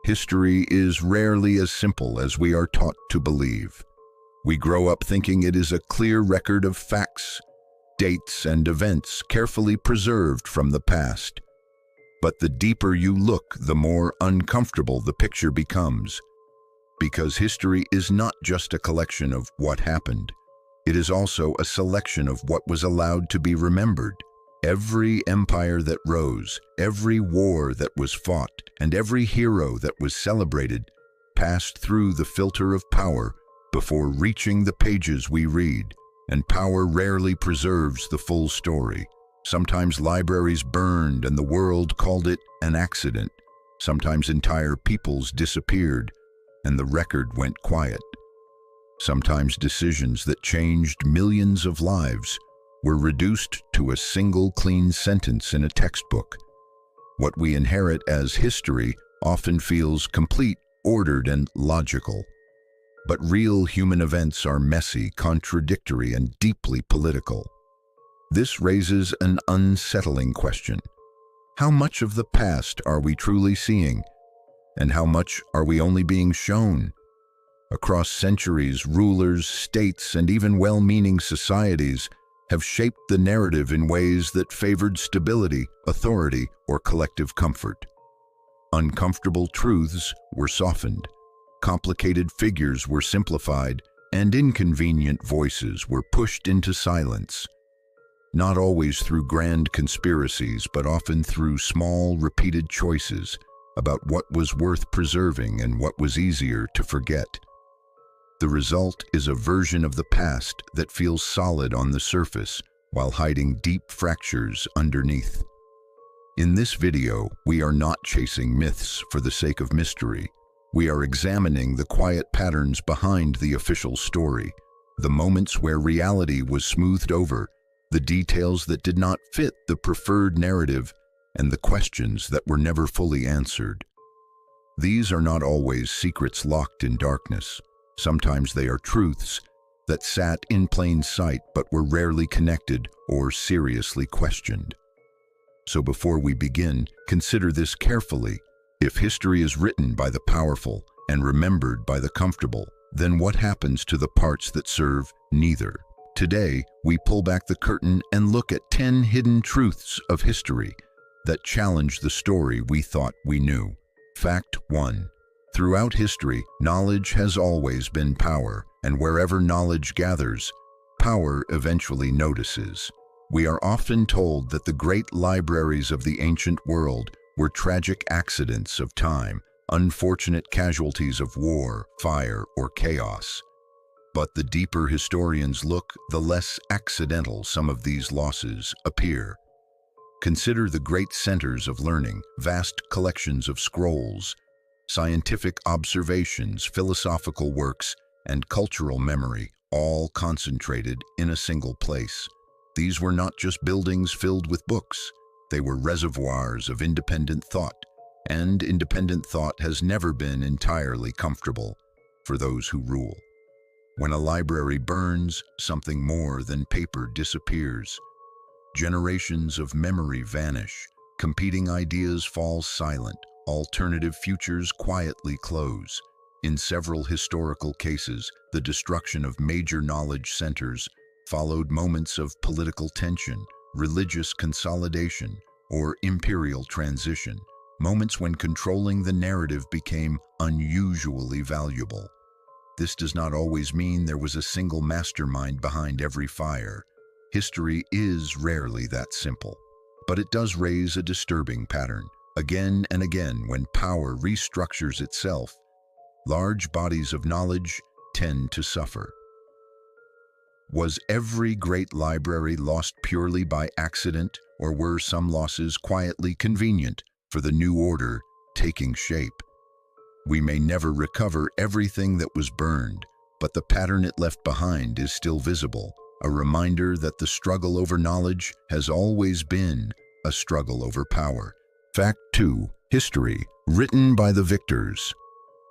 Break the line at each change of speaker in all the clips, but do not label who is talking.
History is rarely as simple as we are taught to believe. We grow up thinking it is a clear record of facts, dates, and events carefully preserved from the past. But the deeper you look, the more uncomfortable the picture becomes. Because history is not just a collection of what happened. It is also a selection of what was allowed to be remembered. Every empire that rose, every war that was fought, and every hero that was celebrated passed through the filter of power before reaching the pages we read. And power rarely preserves the full story. Sometimes libraries burned and the world called it an accident. Sometimes entire peoples disappeared and the record went quiet. Sometimes decisions that changed millions of lives were reduced to a single clean sentence in a textbook. What we inherit as history often feels complete, ordered, and logical. But real human events are messy, contradictory, and deeply political. This raises an unsettling question. How much of the past are we truly seeing? And how much are we only being shown? Across centuries, rulers, states, and even well-meaning societies have shaped the narrative in ways that favored stability, authority, or collective comfort. Uncomfortable truths were softened, complicated figures were simplified, and inconvenient voices were pushed into silence. Not always through grand conspiracies, but often through small, repeated choices about what was worth preserving and what was easier to forget. The result is a version of the past that feels solid on the surface while hiding deep fractures underneath. In this video, we are not chasing myths for the sake of mystery. We are examining the quiet patterns behind the official story, the moments where reality was smoothed over, the details that did not fit the preferred narrative, and the questions that were never fully answered. These are not always secrets locked in darkness. Sometimes they are truths that sat in plain sight but were rarely connected or seriously questioned. So before we begin, consider this carefully. If history is written by the powerful and remembered by the comfortable, then what happens to the parts that serve neither? Today, we pull back the curtain and look at 10 hidden truths of history that challenge the story we thought we knew. Fact 1. Throughout history, knowledge has always been power, and wherever knowledge gathers, power eventually notices. We are often told that the great libraries of the ancient world were tragic accidents of time, unfortunate casualties of war, fire, or chaos. But the deeper historians look, the less accidental some of these losses appear. Consider the great centers of learning, vast collections of scrolls, scientific observations, philosophical works, and cultural memory, all concentrated in a single place. These were not just buildings filled with books. They were reservoirs of independent thought, and independent thought has never been entirely comfortable for those who rule. When a library burns, something more than paper disappears. Generations of memory vanish, competing ideas fall silent, alternative futures quietly close. In several historical cases, the destruction of major knowledge centers followed moments of political tension, religious consolidation, or imperial transition, moments when controlling the narrative became unusually valuable. This does not always mean there was a single mastermind behind every fire. History is rarely that simple, but it does raise a disturbing pattern. Again and again, when power restructures itself, large bodies of knowledge tend to suffer. Was every great library lost purely by accident, or were some losses quietly convenient for the new order taking shape? We may never recover everything that was burned, but the pattern it left behind is still visible, a reminder that the struggle over knowledge has always been a struggle over power. Fact 2. History, written by the victors.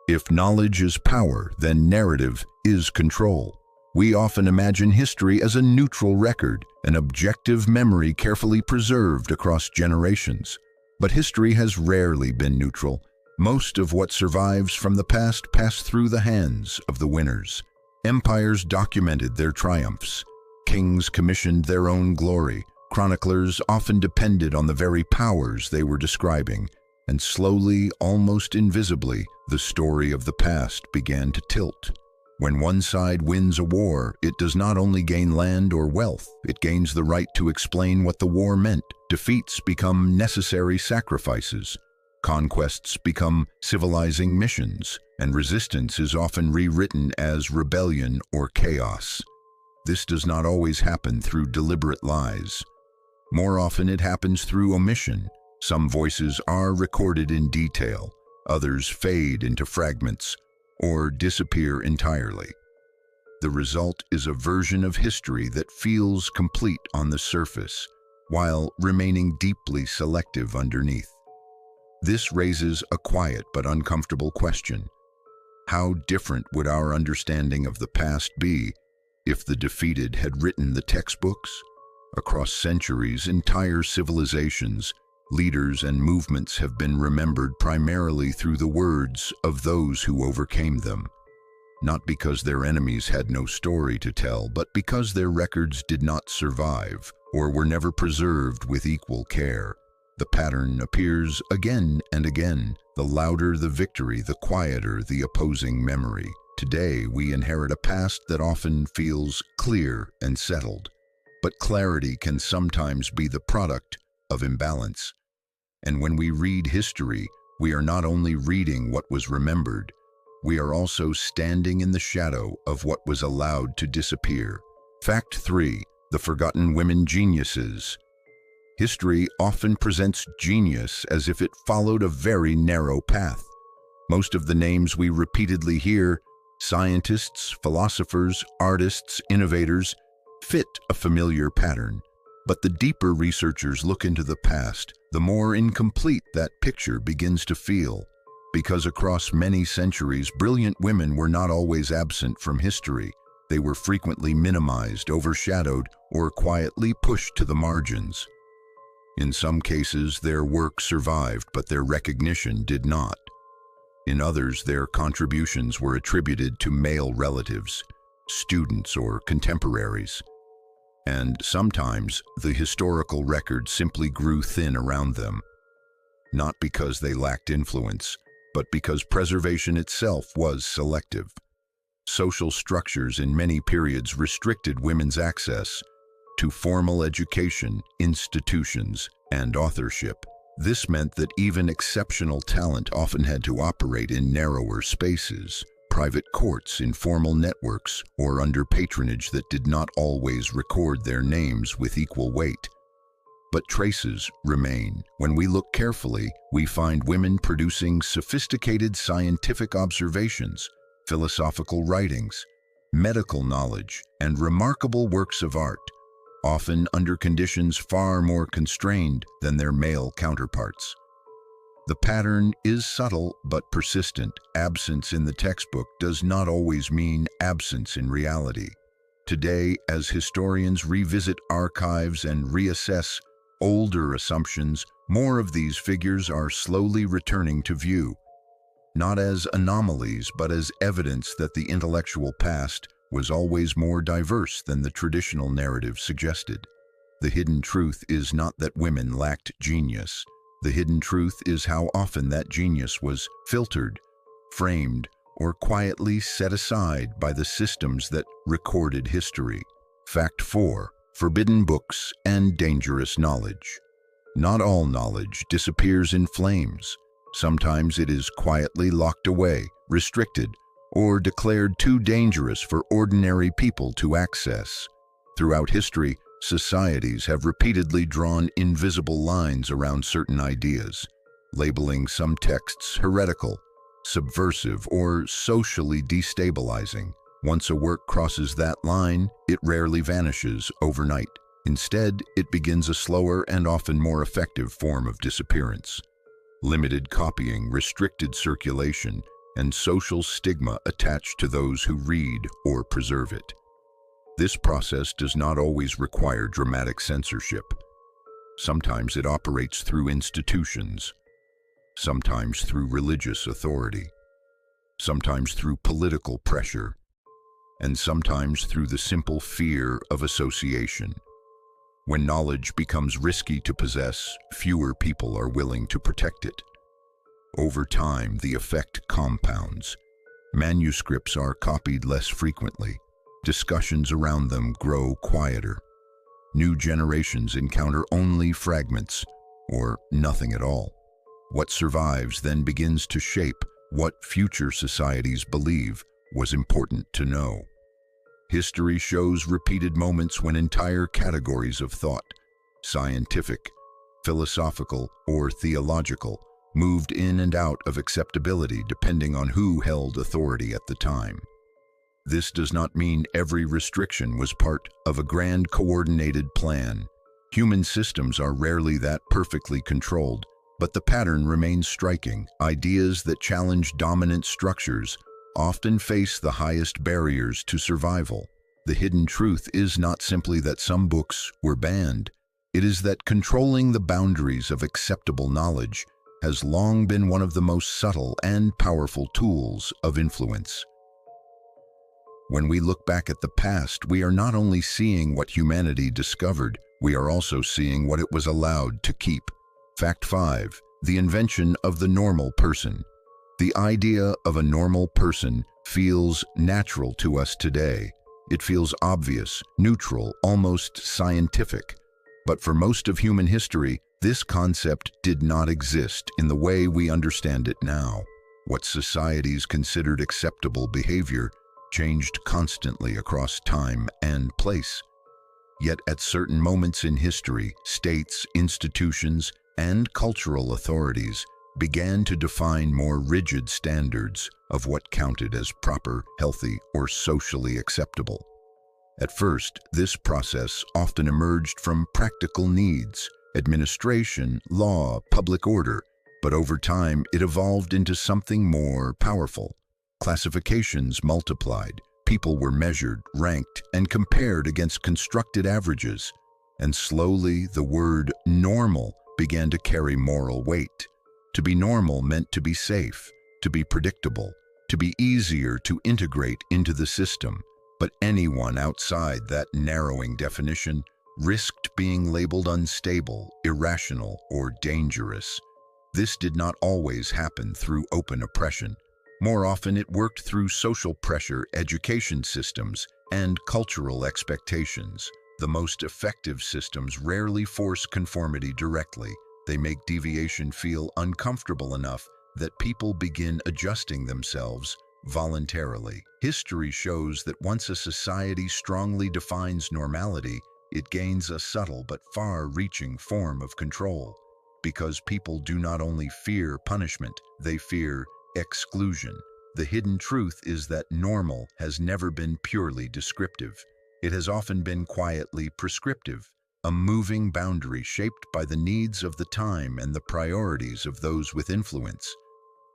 If knowledge is power, then narrative is control. We often imagine history as a neutral record, an objective memory carefully preserved across generations. But history has rarely been neutral. Most of what survives from the past passed through the hands of the winners. Empires documented their triumphs. Kings commissioned their own glory. Chroniclers often depended on the very powers they were describing, and slowly, almost invisibly, the story of the past began to tilt. When one side wins a war, it does not only gain land or wealth, it gains the right to explain what the war meant. Defeats become necessary sacrifices. Conquests become civilizing missions, and resistance is often rewritten as rebellion or chaos. This does not always happen through deliberate lies. More often it happens through omission. Some voices are recorded in detail, others fade into fragments, or disappear entirely. The result is a version of history that feels complete on the surface, while remaining deeply selective underneath. This raises a quiet but uncomfortable question. How different would our understanding of the past be if the defeated had written the textbooks? Across centuries, entire civilizations, leaders and movements have been remembered primarily through the words of those who overcame them. Not because their enemies had no story to tell, but because their records did not survive or were never preserved with equal care. The pattern appears again and again. The louder the victory, the quieter the opposing memory. Today, we inherit a past that often feels clear and settled. But clarity can sometimes be the product of imbalance. And when we read history, we are not only reading what was remembered, we are also standing in the shadow of what was allowed to disappear. Fact 3. The forgotten women geniuses. History often presents genius as if it followed a very narrow path. Most of the names we repeatedly hear, scientists, philosophers, artists, innovators, fit a familiar pattern. But the deeper researchers look into the past, the more incomplete that picture begins to feel. Because across many centuries, brilliant women were not always absent from history. They were frequently minimized, overshadowed, or quietly pushed to the margins. In some cases, their work survived, but their recognition did not. In others, their contributions were attributed to male relatives, students, or contemporaries. And sometimes, the historical record simply grew thin around them. Not because they lacked influence, but because preservation itself was selective. Social structures in many periods restricted women's access to formal education, institutions, and authorship. This meant that even exceptional talent often had to operate in narrower spaces, private courts, informal networks, or under patronage that did not always record their names with equal weight. But traces remain. When we look carefully, we find women producing sophisticated scientific observations, philosophical writings, medical knowledge, and remarkable works of art, often under conditions far more constrained than their male counterparts. The pattern is subtle but persistent. Absence in the textbook does not always mean absence in reality. Today, as historians revisit archives and reassess older assumptions, more of these figures are slowly returning to view, not as anomalies, but as evidence that the intellectual past was always more diverse than the traditional narrative suggested. The hidden truth is not that women lacked genius. The hidden truth is how often that genius was filtered, framed, or quietly set aside by the systems that recorded history. Fact 4. Forbidden books and dangerous knowledge. Not all knowledge disappears in flames. Sometimes it is quietly locked away, restricted, or declared too dangerous for ordinary people to access. Throughout history, societies have repeatedly drawn invisible lines around certain ideas, labeling some texts heretical, subversive, or socially destabilizing. Once a work crosses that line, it rarely vanishes overnight. Instead, it begins a slower and often more effective form of disappearance. Limited copying, restricted circulation, and social stigma attached to those who read or preserve it. This process does not always require dramatic censorship. Sometimes it operates through institutions, sometimes through religious authority, sometimes through political pressure, and sometimes through the simple fear of association. When knowledge becomes risky to possess, fewer people are willing to protect it. Over time, the effect compounds. Manuscripts are copied less frequently. Discussions around them grow quieter. New generations encounter only fragments, or nothing at all. What survives then begins to shape what future societies believe was important to know. History shows repeated moments when entire categories of thought, scientific, philosophical, or theological, moved in and out of acceptability depending on who held authority at the time. This does not mean every restriction was part of a grand coordinated plan. Human systems are rarely that perfectly controlled, but the pattern remains striking. Ideas that challenge dominant structures often face the highest barriers to survival. The hidden truth is not simply that some books were banned. It is that controlling the boundaries of acceptable knowledge has long been one of the most subtle and powerful tools of influence. When we look back at the past, we are not only seeing what humanity discovered, we are also seeing what it was allowed to keep. Fact 5. The invention of the normal person. The idea of a normal person feels natural to us today. It feels obvious, neutral, almost scientific. But for most of human history, this concept did not exist in the way we understand it now. What societies considered acceptable behavior changed constantly across time and place. Yet at certain moments in history, states, institutions, and cultural authorities began to define more rigid standards of what counted as proper, healthy, or socially acceptable. At first, this process often emerged from practical needs, administration, law, public order, but over time it evolved into something more powerful. Classifications multiplied, people were measured, ranked, and compared against constructed averages, and slowly the word normal began to carry moral weight. To be normal meant to be safe, to be predictable, to be easier to integrate into the system. But anyone outside that narrowing definition risked being labeled unstable, irrational, or dangerous. This did not always happen through open oppression. More often it worked through social pressure, education systems, and cultural expectations. The most effective systems rarely force conformity directly. They make deviation feel uncomfortable enough that people begin adjusting themselves voluntarily. History shows that once a society strongly defines normality, it gains a subtle but far-reaching form of control. Because people do not only fear punishment, they fear exclusion. The hidden truth is that normal has never been purely descriptive. It has often been quietly prescriptive, a moving boundary shaped by the needs of the time and the priorities of those with influence.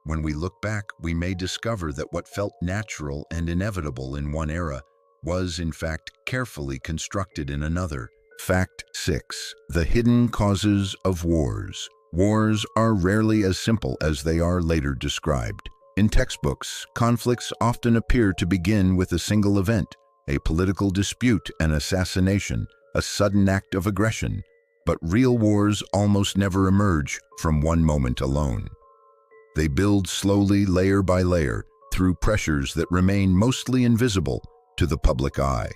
When we look back, we may discover that what felt natural and inevitable in one era was, in fact, carefully constructed in another. Fact 6. The hidden causes of wars. Wars are rarely as simple as they are later described. In textbooks, conflicts often appear to begin with a single event, a political dispute, an assassination, a sudden act of aggression. But real wars almost never emerge from one moment alone. They build slowly, layer by layer, through pressures that remain mostly invisible to the public eye.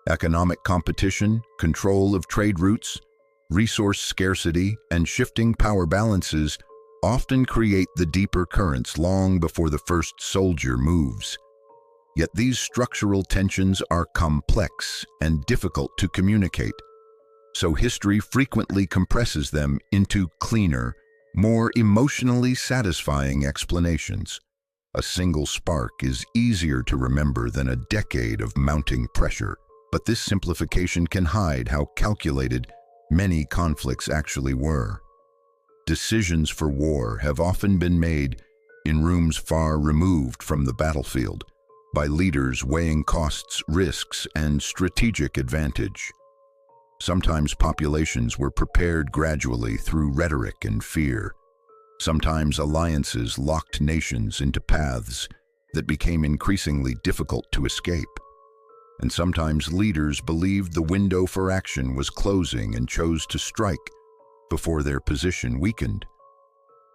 Economic competition, control of trade routes, resource scarcity, and shifting power balances often create the deeper currents long before the first soldier moves. Yet these structural tensions are complex and difficult to communicate, so history frequently compresses them into cleaner, more emotionally satisfying explanations. A single spark is easier to remember than a decade of mounting pressure, but this simplification can hide how calculated many conflicts actually were. Decisions for war have often been made in rooms far removed from the battlefield, by leaders weighing costs, risks, and strategic advantage. Sometimes populations were prepared gradually through rhetoric and fear. Sometimes alliances locked nations into paths that became increasingly difficult to escape. And sometimes leaders believed the window for action was closing and chose to strike before their position weakened.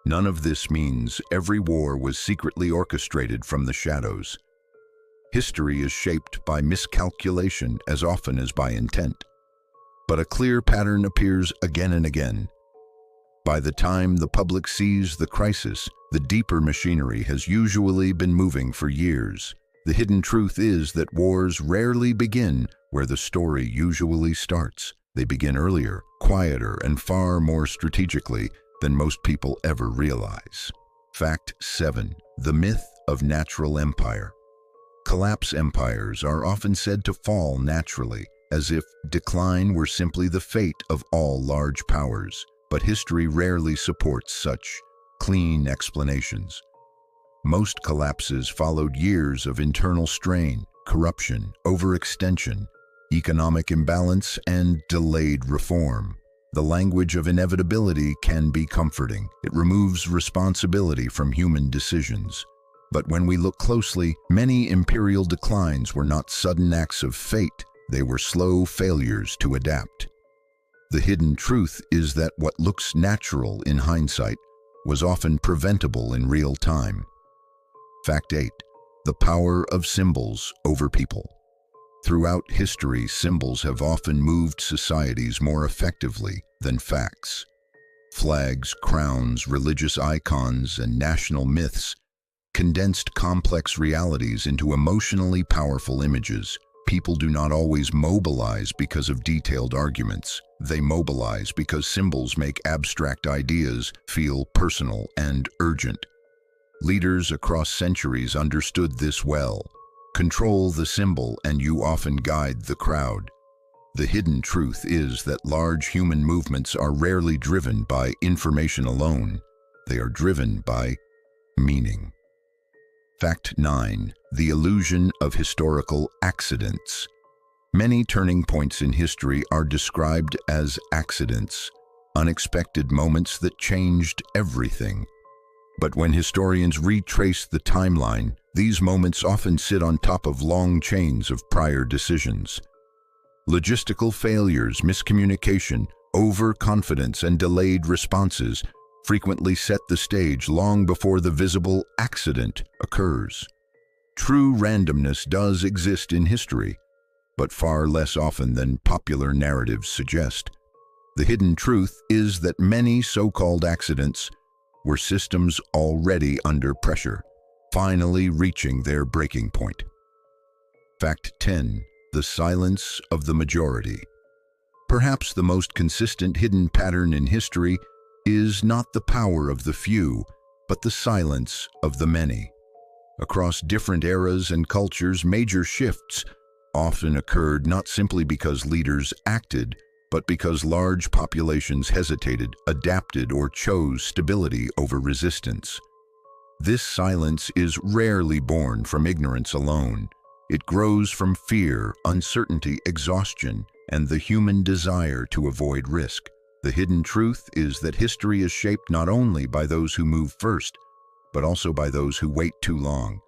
None of this means every war was secretly orchestrated from the shadows. History is shaped by miscalculation as often as by intent. But a clear pattern appears again and again. By the time the public sees the crisis, the deeper machinery has usually been moving for years. The hidden truth is that wars rarely begin where the story usually starts. They begin earlier, quieter, and far more strategically than most people ever realize. Fact 7. The myth of natural empire. Collapse empires are often said to fall naturally, as if decline were simply the fate of all large powers. But history rarely supports such clean explanations. Most collapses followed years of internal strain, corruption, overextension, economic imbalance, and delayed reform. The language of inevitability can be comforting. It removes responsibility from human decisions. But when we look closely, many imperial declines were not sudden acts of fate. They were slow failures to adapt. The hidden truth is that what looks natural in hindsight was often preventable in real time. Fact 8. The power of symbols over people. Throughout history, symbols have often moved societies more effectively than facts. Flags, crowns, religious icons, and national myths condensed complex realities into emotionally powerful images. People do not always mobilize because of detailed arguments. They mobilize because symbols make abstract ideas feel personal and urgent. Leaders across centuries understood this well. Control the symbol and you often guide the crowd. The hidden truth is that large human movements are rarely driven by information alone. They are driven by meaning. Fact 9. The illusion of historical accidents. Many turning points in history are described as accidents, unexpected moments that changed everything. But when historians retrace the timeline, these moments often sit on top of long chains of prior decisions. Logistical failures, miscommunication, overconfidence, and delayed responses frequently set the stage long before the visible accident occurs. True randomness does exist in history, but far less often than popular narratives suggest. The hidden truth is that many so-called accidents were systems already under pressure, finally reaching their breaking point. Fact 10. The silence of the majority. Perhaps the most consistent hidden pattern in history is not the power of the few, but the silence of the many. Across different eras and cultures, major shifts often occurred not simply because leaders acted, but because large populations hesitated, adapted, or chose stability over resistance. This silence is rarely born from ignorance alone. It grows from fear, uncertainty, exhaustion, and the human desire to avoid risk. The hidden truth is that history is shaped not only by those who move first, but also by those who wait too long.